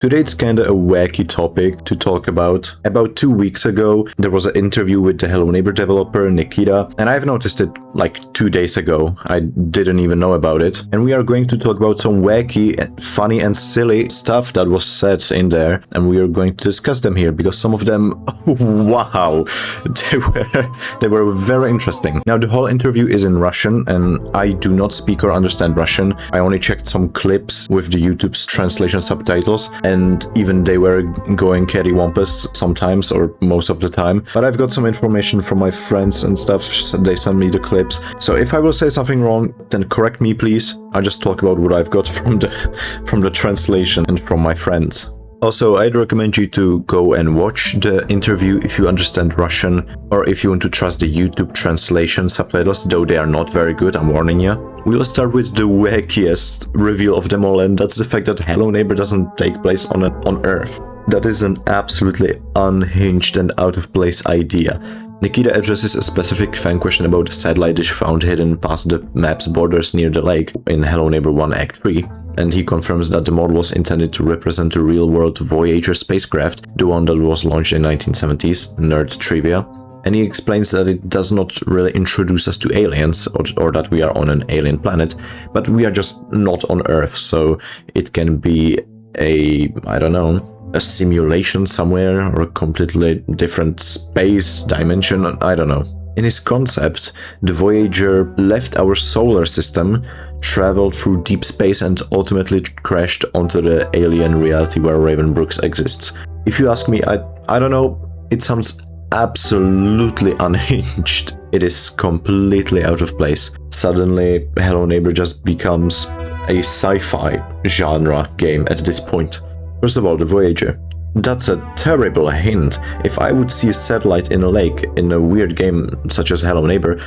Today it's kinda a wacky topic to talk about. About 2 weeks ago, there was an interview with the Hello Neighbor developer, Nikita, and I've noticed it like 2 days ago. I didn't even know about it. And we are going to talk about some wacky, funny and silly stuff that was said in there, and we are going to discuss them here because some of them, wow, they were very interesting. Now the whole interview is in Russian, and I do not speak or understand Russian. I only checked some clips with the YouTube's translation subtitles, and even they were going cattywampus sometimes or most of the time. But I've got some information from my friends and stuff, they sent me the clips. So if I will say something wrong, then correct me please. I just talk about what I've got from the translation and from my friends. Also, I'd recommend you to go and watch the interview if you understand Russian, or if you want to trust the YouTube translation subtitles, though they are not very good, I'm warning you. We'll start with the wackiest reveal of them all, and that's the fact that Hello Neighbor doesn't take place on Earth. That is an absolutely unhinged and out of place idea. Nikita addresses a specific fan question about a satellite dish found hidden past the map's borders near the lake in Hello Neighbor 1 Act 3, and he confirms that the model was intended to represent a real-world Voyager spacecraft, the one that was launched in 1970s, nerd trivia. And he explains that it does not really introduce us to aliens, or that we are on an alien planet, but we are just not on Earth, so it can be a simulation somewhere, or a completely different space dimension, I don't know. In his concept, the Voyager left our solar system, traveled through deep space and ultimately crashed onto the alien reality where Raven Brooks exists. If you ask me, I don't know, it sounds absolutely unhinged. It is completely out of place. Suddenly, Hello Neighbor just becomes a sci-fi genre game at this point. First of all, the Voyager. That's a terrible hint. If I would see a satellite in a lake in a weird game such as Hello Neighbor,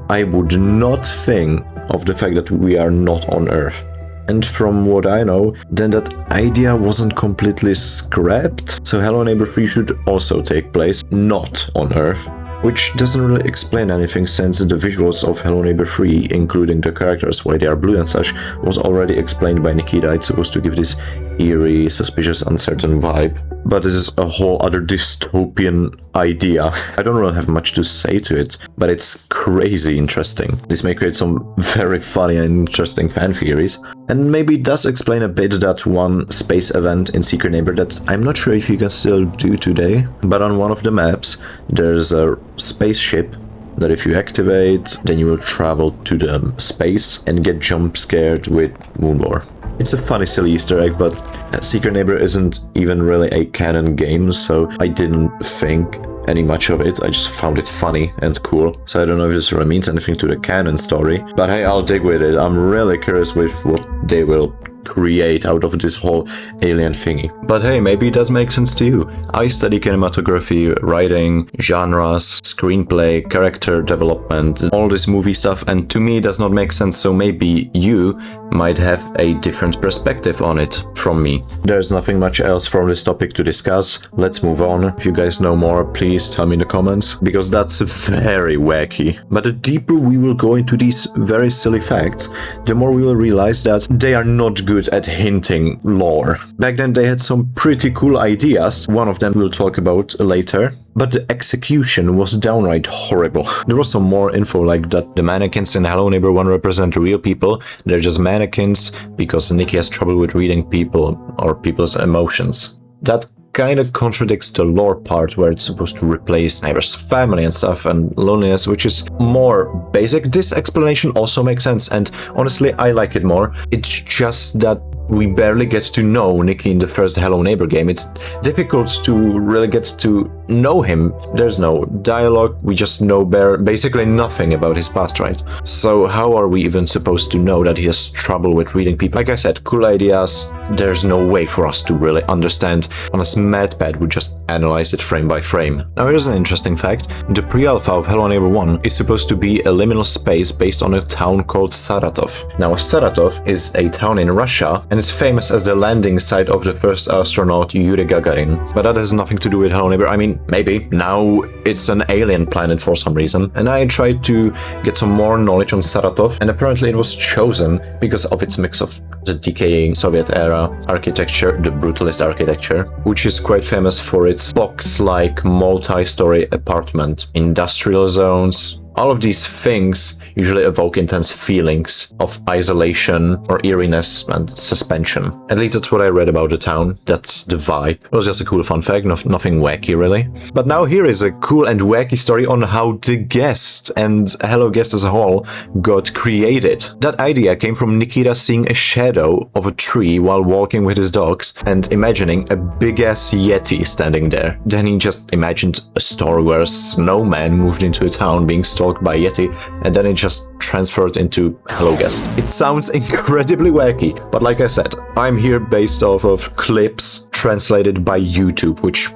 I would not think of the fact that we are not on Earth. And from what I know, then that idea wasn't completely scrapped. So Hello Neighbor 3 should also take place not on Earth, which doesn't really explain anything since the visuals of Hello Neighbor 3, including the characters, why they are blue and such, was already explained by Nikita. It's supposed to give this eerie, suspicious, uncertain vibe. But this is a whole other dystopian idea. I don't really have much to say to it, but it's crazy interesting. This may create some very funny and interesting fan theories. And maybe it does explain a bit that one space event in Secret Neighbor that I'm not sure if you can still do today, but on one of the maps there's a spaceship that if you activate, then you will travel to the space and get jump scared with Moonwar. It's a funny, silly Easter egg, but Secret Neighbor isn't even really a canon game, so I didn't think any much of it. I just found it funny and cool. So I don't know if this really means anything to the canon story, but hey, I'll dig with it. I'm really curious with what they will create out of this whole alien thingy. But hey, maybe it does make sense to you. I study cinematography, writing, genres, screenplay, character development, all this movie stuff, and to me it does not make sense, so maybe you might have a different perspective on it from me. There's nothing much else from this topic to discuss. Let's move on. If you guys know more, please tell me in the comments, because that's very wacky. But the deeper we will go into these very silly facts, the more we will realize that they are not good at hinting lore. Back then they had some pretty cool ideas, one of them we'll talk about later, but the execution was downright horrible. There was some more info like that the mannequins in Hello Neighbor 1 represent real people, they're just mannequins because Nikki has trouble with reading people or people's emotions. That kind of contradicts the lore part where it's supposed to replace Neighbor's family and stuff and loneliness, which is more basic. This explanation also makes sense, and honestly I like it more. It's just that we barely get to know Nikki in the first Hello Neighbor game. It's difficult to really get to know him. There's no dialogue, we just know basically nothing about his past, right? So how are we even supposed to know that he has trouble with reading people? Like I said, cool ideas, there's no way for us to really understand unless MadPad would just analyze it frame by frame. Now here's an interesting fact. The pre-alpha of Hello Neighbor 1 is supposed to be a liminal space based on a town called Saratov. Now Saratov is a town in Russia, and is famous as the landing site of the first astronaut Yuri Gagarin. But that has nothing to do with Hello Neighbor. I mean, maybe. Now it's an alien planet for some reason. And I tried to get some more knowledge on Saratov, and apparently it was chosen because of its mix of the decaying Soviet-era architecture, the brutalist architecture, which is quite famous for its box-like multi-story apartment, industrial zones. All of these things usually evoke intense feelings of isolation or eeriness and suspension. At least that's what I read about the town. That's the vibe. It was just a cool fun fact, nothing wacky really. But now here is a cool and wacky story on how The Guest and Hello Guest as a whole got created. That idea came from Nikita seeing a shadow of a tree while walking with his dogs and imagining a big-ass Yeti standing there. Then he just imagined a story where a snowman moved into a town being stalked by Yeti, and then it just transferred into Hello Guest. It sounds incredibly wacky, but like I said, I'm here based off of clips translated by YouTube, which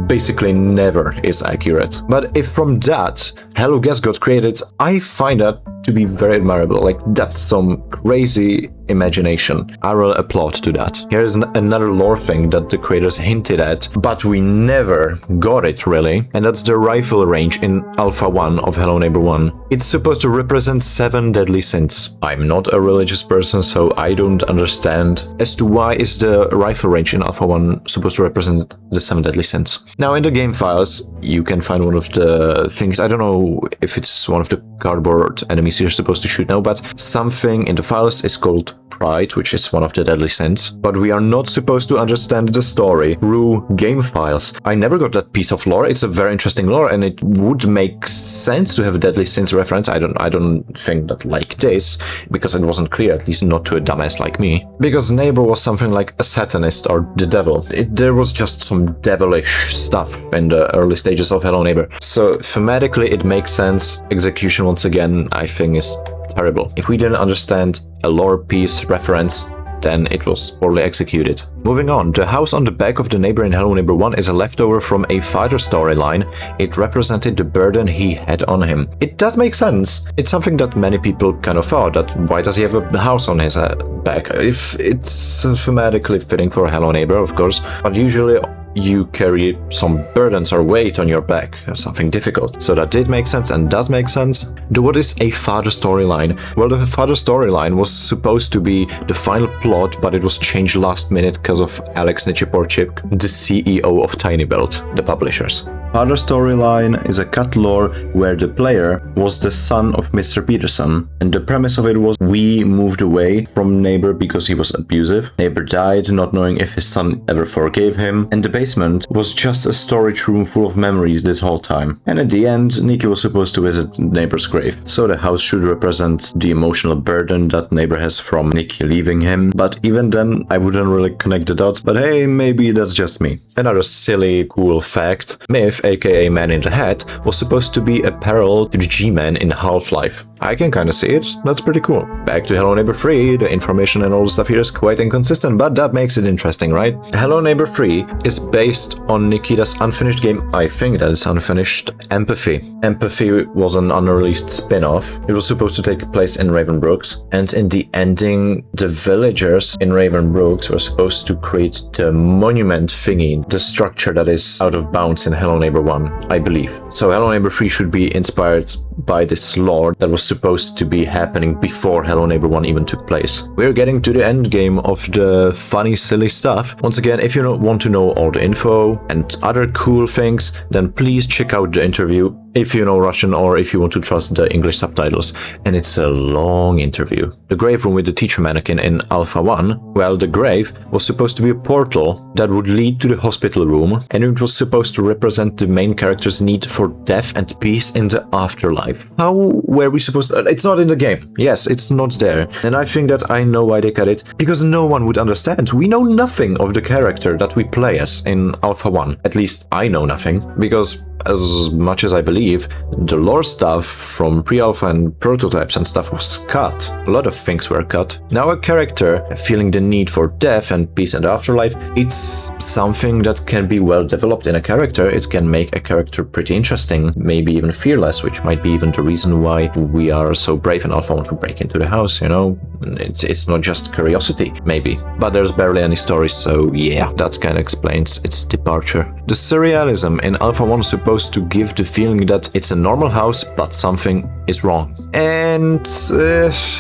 basically never is accurate. But if from that Hello Guest got created, I find that to be very admirable. Like, that's some crazy imagination. I will applaud to that. Here's another lore thing that the creators hinted at, but we never got it really, and that's the rifle range in Alpha 1 of Hello Neighbor 1. It's supposed to represent 7 deadly sins. I'm not a religious person, so I don't understand as to why is the rifle range in Alpha 1 supposed to represent the 7 deadly sins. Now in the game files, you can find one of the things, I don't know if it's one of the cardboard enemies you're supposed to shoot now, but something in the files is called pride, which is one of the deadly sins. But we are not supposed to understand the story through game files. I never got that piece of lore. It's a very interesting lore, and it would make sense to have a deadly sins reference. I don't think that like this, because it wasn't clear, at least not to a dumbass like me. Because Neighbor was something like a satanist or the devil. There was just some devilish stuff in the early stages of Hello Neighbor. So thematically it makes sense. Execution, once again, I think is terrible. If we didn't understand a lore piece reference, then it was poorly executed. Moving on, the house on the back of the neighbor in Hello Neighbor 1 is a leftover from a father storyline. It represented the burden he had on him. It does make sense. It's something that many people kind of thought, that why does he have a house on his back? If it's thematically fitting for Hello Neighbor, of course, but usually you carry some burdens or weight on your back, or something difficult. So that did make sense and does make sense. What is a father storyline? Well, the father storyline was supposed to be the final plot, but it was changed last minute because of Alex Nichiporchik, the CEO of Tiny Belt, the publishers. Father storyline is a cut lore where the player was the son of Mr. Peterson, and the premise of it was we moved away from Neighbor because he was abusive. Neighbor died, not knowing if his son ever forgave him, and the basement was just a storage room full of memories this whole time. And at the end, Nikki was supposed to visit Neighbor's grave, so the house should represent the emotional burden that Neighbor has from Nikki leaving him. But even then, I wouldn't really connect the dots, but hey, maybe that's just me. Another silly, cool fact, Myth, aka Man in the Hat, was supposed to be a parallel to the G-Man in Half-Life. I can kinda see it, that's pretty cool. Back to Hello Neighbor 3, the information and all the stuff here is quite inconsistent, but that makes it interesting, right? Hello Neighbor 3 is based on Nikita's unfinished game, I think that is unfinished, Empathy. Empathy was an unreleased spin-off. It was supposed to take place in Ravenbrooks, and in the ending, the villagers in Ravenbrooks were supposed to create the monument thingy, the structure that is out of bounds in Hello Neighbor 1, I believe. So Hello Neighbor 3 should be inspired by this lore that was supposed to be happening before Hello Neighbor 1 even took place. We're getting to the end game of the funny, silly stuff. Once again, if you don't want to know all the info and other cool things, then please check out the interview if you know Russian or if you want to trust the English subtitles. And it's a long interview. The grave room with the teacher mannequin in Alpha 1, well, the grave was supposed to be a portal that would lead to the hospital room, and it was supposed to represent the main character's need for death and peace in the afterlife. How were we supposed to... It's not in the game. Yes, it's not there. And I think that I know why they cut it, because no one would understand. We know nothing of the character that we play as in Alpha 1. At least I know nothing, because as much as I believe, the lore stuff from pre-alpha and prototypes and stuff was cut. A lot of things were cut. Now a character feeling the need for death and peace in the afterlife, it's something that can be well developed in a character. It can make a character pretty interesting, maybe even fearless, which might be even the reason why we are so brave in Alpha 1 to break into the house, you know? It's not just curiosity, maybe. But there's barely any stories, so yeah, that kind of explains its departure. The surrealism in Alpha 1 is supposed to give the feeling that it's a normal house, but something is wrong. And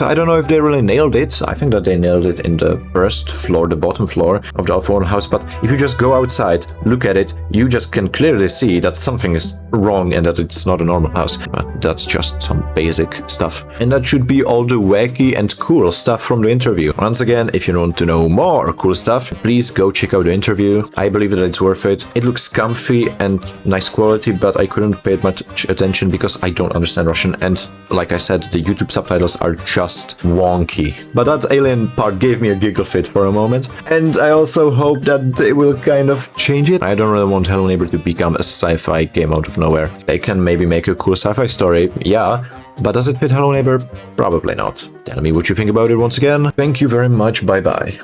I don't know if they really nailed it. I think that they nailed it in the first floor, the bottom floor of the Alpha 1 house, but if you just go outside, look at it, you just can clearly see that something is wrong and that it's not a normal house. But that's just some basic stuff. And that should be all the wacky and cool stuff from the interview. Once again, if you want to know more cool stuff, please go check out the interview. I believe that it's worth it. It looks comfy and nice quality, but I couldn't pay much attention because I don't understand Russian, and like I said, the YouTube subtitles are just wonky. But that alien part gave me a giggle fit for a moment, and I also hope that they will kind of change it. I don't really want Hello Neighbor to become a sci-fi game out of nowhere. They can maybe make a cool sci-fi story, yeah, but does it fit Hello Neighbor? Probably not. Tell me what you think about it once again. Thank you very much, bye bye.